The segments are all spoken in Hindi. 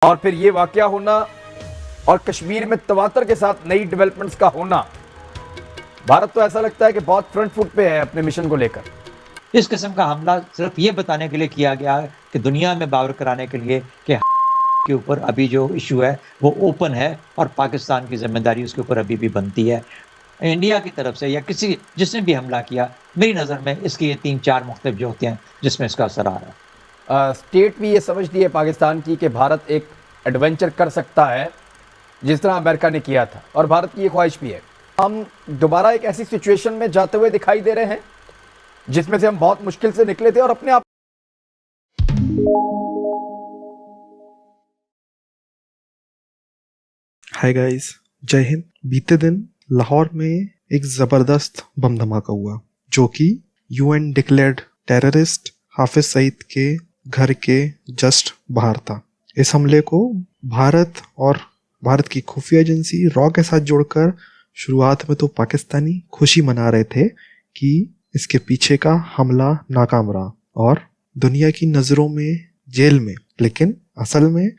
और फिर ये वाकया होना और कश्मीर में तवातर के साथ नई डेवलपमेंट्स का होना, भारत तो ऐसा लगता है कि बहुत फ्रंट फुट पे है अपने मिशन को लेकर। इस किस्म का हमला सिर्फ ये बताने के लिए किया गया है कि दुनिया में बावर कराने के लिए कि के ऊपर अभी जो इशू है वो ओपन है और पाकिस्तान की जिम्मेदारी उसके ऊपर अभी भी बनती है। इंडिया की तरफ से या किसी जिसने भी हमला किया, मेरी नज़र में इसकी ये 3-4 मुख्तलिफ जो होते हैं जिसमें इसका असर आ रहा है। स्टेट भी ये समझती है पाकिस्तान की कि भारत एक एडवेंचर कर सकता है जिस तरह अमेरिका ने किया था, और भारत की ये ख्वाहिश भी है। हम दोबारा एक ऐसी सिचुएशन में जाते हुए दिखाई दे रहे हैं जिसमें से हम बहुत मुश्किल से निकले थे और अपने आप। हाय गाइस, जय हिंद। बीते दिन लाहौर में एक जबरदस्त बम धमाका हुआ जो कि UN declared terrorist Hafiz Saeed के घर के जस्ट बाहर था। इस हमले को भारत और भारत की खुफिया एजेंसी रॉ के साथ जोड़कर शुरुआत में तो पाकिस्तानी खुशी मना रहे थे कि इसके पीछे का हमला नाकाम रहा और दुनिया की नज़रों में जेल में, लेकिन असल में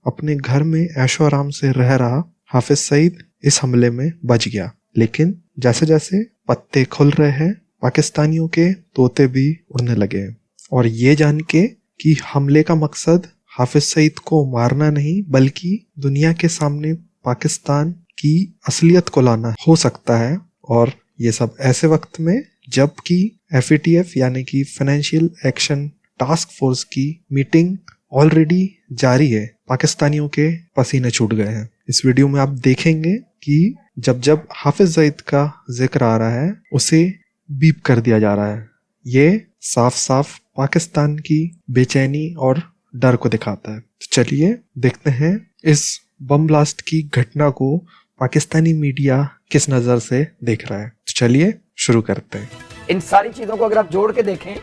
अपने घर में ऐशो आराम से रह रहा हाफिज सईद इस हमले में बच गया। लेकिन जैसे जैसे पत्ते खुल रहे हैं, पाकिस्तानियों के तोते भी उड़ने लगे हैं। और ये जान के कि हमले का मकसद हाफिज सईद को मारना नहीं बल्कि दुनिया के सामने पाकिस्तान की असलियत को लाना हो सकता है। और ये सब ऐसे वक्त में जबकि FATF यानी कि फाइनेंशियल एक्शन टास्क फोर्स की मीटिंग ऑलरेडी जारी है, पाकिस्तानियों के पसीने छूट गए हैं। इस वीडियो में आप देखेंगे कि जब जब हाफिज सईद का जिक्र आ रहा है उसे बीप कर दिया जा रहा है। ये साफ साफ पाकिस्तान की बेचैनी और डर को दिखाता है। तो चलिए देखते हैं इस बम ब्लास्ट की घटना को पाकिस्तानी मीडिया किस नज़र से देख रहा है। तो चलिए शुरू करते हैं। इन सारी चीजों को अगर आप जोड़ के देखें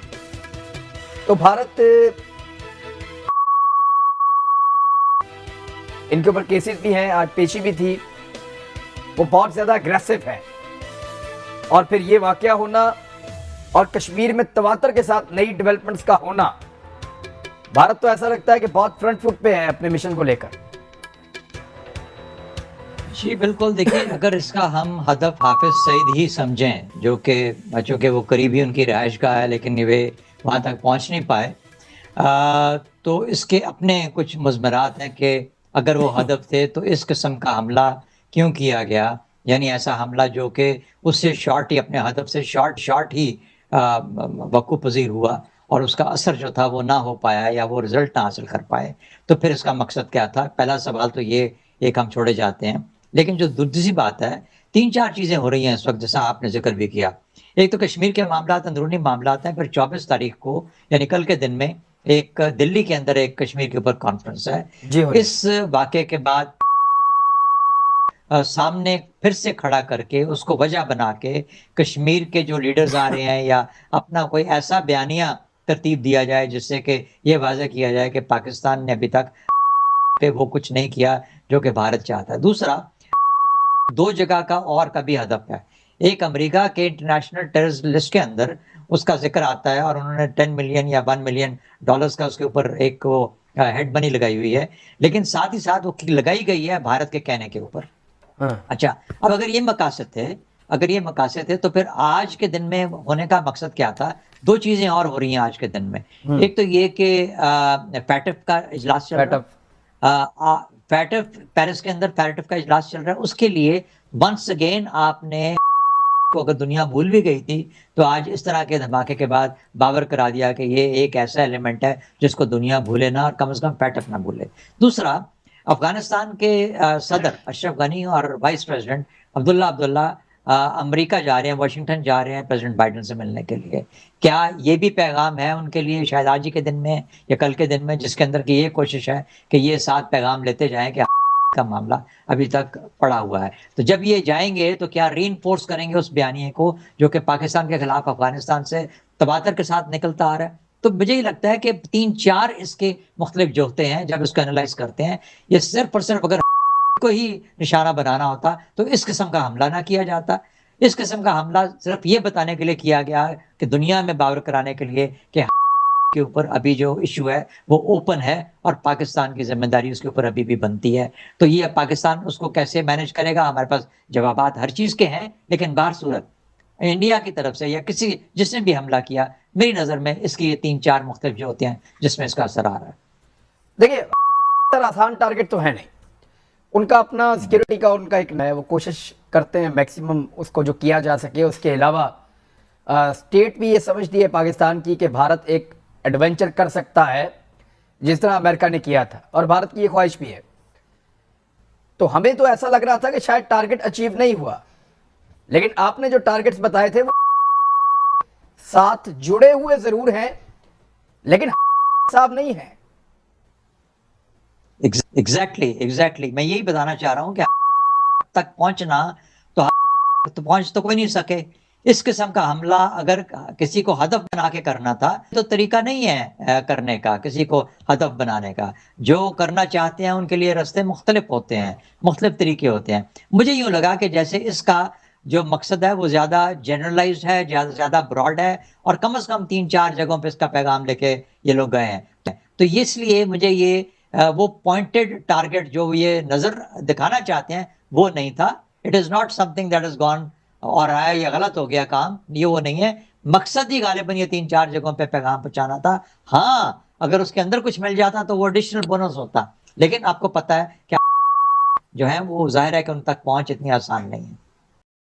तो भारत, इनके ऊपर केसेस भी हैं, आज पेशी भी थी, वो बहुत ज्यादा अग्रेसिव है। और फिर ये वाकया होना और कश्मीर में तवातर के साथ नई डेवलपमेंट्स का होना, भारत तो ऐसा लगता है कि बहुत फ्रंट फुट पे है अपने मिशन को लेकर। जी बिल्कुल, देखिए अगर इसका हम हदफ हाफिज सईद ही समझें जो कि चूँकि वो करीबी उनकी रिहाइश का है लेकिन वे वहाँ तक पहुँच नहीं पाए, तो इसके अपने कुछ मज़मरात हैं कि अगर वो हदफ थे तो इस किस्म का हमला क्यों किया गया। यानी ऐसा हमला जो कि उससे शॉर्ट ही, अपने हदफ से शॉर्ट ही वक़्फ़ पज़ीर हुआ और उसका असर जो था वो ना हो पाया या वो रिज़ल्ट ना हासिल कर पाए, तो फिर इसका मकसद क्या था। पहला सवाल तो ये एक हम छोड़े जाते हैं। लेकिन जो दूसरी बात है, 3-4 चीज़ें हो रही हैं इस वक्त, जैसा आपने जिक्र भी किया। एक तो कश्मीर के मामलात अंदरूनी मामलात हैं, फिर 24 तारीख को यानी कल के दिन में एक दिल्ली के अंदर एक कश्मीर के ऊपर कॉन्फ्रेंस है। इस वाक़े के बाद सामने फिर से खड़ा करके उसको वजह बना के कश्मीर के जो लीडर्स आ रहे हैं या अपना कोई ऐसा बयानिया तरतीब दिया जाए जिससे कि ये वाज़ह किया जाए कि पाकिस्तान ने अभी तक पे वो कुछ नहीं किया जो कि भारत चाहता है। दूसरा, 2 जगह का और का भी हदफ है। एक, अमेरिका के इंटरनेशनल टेररिस्ट लिस्ट के अंदर उसका जिक्र आता है और उन्होंने 10 मिलियन या $1 मिलियन का उसके ऊपर एक वो हेड मनी लगाई हुई है, लेकिन साथ ही साथ वो लगाई गई है भारत के कहने के ऊपर। अच्छा, अब अगर ये मकासद है तो फिर आज के दिन में होने का मकसद क्या था। 2 चीजें और हो रही हैं आज के दिन में। एक तो ये कि फैटफ का इजलास चल रहा है, फैटफ पेरिस के अंदर फैटफ का इजलास चल रहा है। उसके लिए वंस अगेन आपने को अगर दुनिया भूल भी गई थी तो आज इस तरह के धमाके के बाद बावर करा दिया कि ये एक ऐसा एलिमेंट है जिसको दुनिया भूले ना और कम से कम फैटफ ना भूले। दूसरा, अफगानिस्तान के सदर अशरफ गनी और वाइस प्रेसिडेंट अब्दुल्ला अमेरिका जा रहे हैं, वाशिंगटन जा रहे हैं प्रेसिडेंट बाइडेन से मिलने के लिए। क्या ये भी पैगाम है उनके लिए शायद आज ही के दिन में या कल के दिन में, जिसके अंदर की ये कोशिश है कि ये साथ पैगाम लेते जाएं कि का मामला अभी तक पड़ा हुआ है। तो जब ये जाएंगे तो क्या रीइंफोर्स करेंगे उस बयानिए को जो कि पाकिस्तान के खिलाफ अफगानिस्तान से तबादर के साथ निकलता आ रहा है। तो मुझे ये लगता है कि 3-4 इसके मुख्तलिफ जो होते हैं, जब इसको एनालाइज करते हैं, ये सिर्फ और सिर्फ अगर को ही निशाना बनाना होता तो इस किस्म का हमला ना किया जाता। इस किस्म का हमला सिर्फ ये बताने के लिए किया गया कि दुनिया में बावर कराने के लिए कि के ऊपर अभी जो इशू है वो ओपन है और पाकिस्तान की जिम्मेदारी उसके ऊपर अभी भी बनती है। तो ये पाकिस्तान उसको कैसे मैनेज करेगा, हमारे पास जवाबात हर चीज़ के हैं, लेकिन बाहर सूरत इंडिया की तरफ से या किसी जिसने भी हमला किया, मेरी नज़र में इसकी ये 3-4 मुख्तलिफ जो होते हैं जिसमें इसका असर आ रहा है। देखिए, आसान टारगेट तो है नहीं, उनका अपना सिक्योरिटी का उनका एक है, वो कोशिश करते हैं मैक्सिमम उसको जो किया जा सके। उसके अलावा स्टेट भी ये समझती है पाकिस्तान की कि भारत एक एडवेंचर कर सकता है जिस तरह अमेरिका ने किया था, और भारत की ये ख्वाहिश भी है। तो हमें तो ऐसा लग रहा था कि शायद टारगेट अचीव नहीं हुआ, लेकिन आपने जो टारगेट्स बताए थे वो साथ जुड़े हुए जरूर हैं, लेकिन साफ नहीं है। एग्जैक्टली मैं यही बताना चाह रहा हूं कि तक पहुंचना तो पहुंच तो कोई नहीं सके। इस किस्म का हमला अगर किसी को हदफ बना के करना था तो तरीका नहीं है करने का, किसी को हदफ बनाने का। जो करना चाहते हैं उनके लिए रास्ते मुख्तलिफ होते हैं, मुख्तलिफ तरीके होते हैं। मुझे यूँ लगा कि जैसे इसका जो मकसद है वो ज़्यादा जनरलाइज्ड है, ज़्यादा ब्रॉड है, और कम से कम 3-4 जगहों पे इसका पैगाम लेके ये लोग गए हैं। तो इसलिए मुझे ये वो पॉइंटेड टारगेट जो ये नज़र दिखाना चाहते हैं वो नहीं था। It is not something that is gone और आया ये गलत हो गया काम, ये वो नहीं है। मकसद ही गालिबन ये 3-4 जगहों पे पैगाम पहुंचाना था। हाँ, अगर उसके अंदर कुछ मिल जाता तो वो एडिशनल बोनस होता, लेकिन आपको पता है कि जो है वो जाहिर है कि उन तक पहुंच इतनी आसान नहीं है।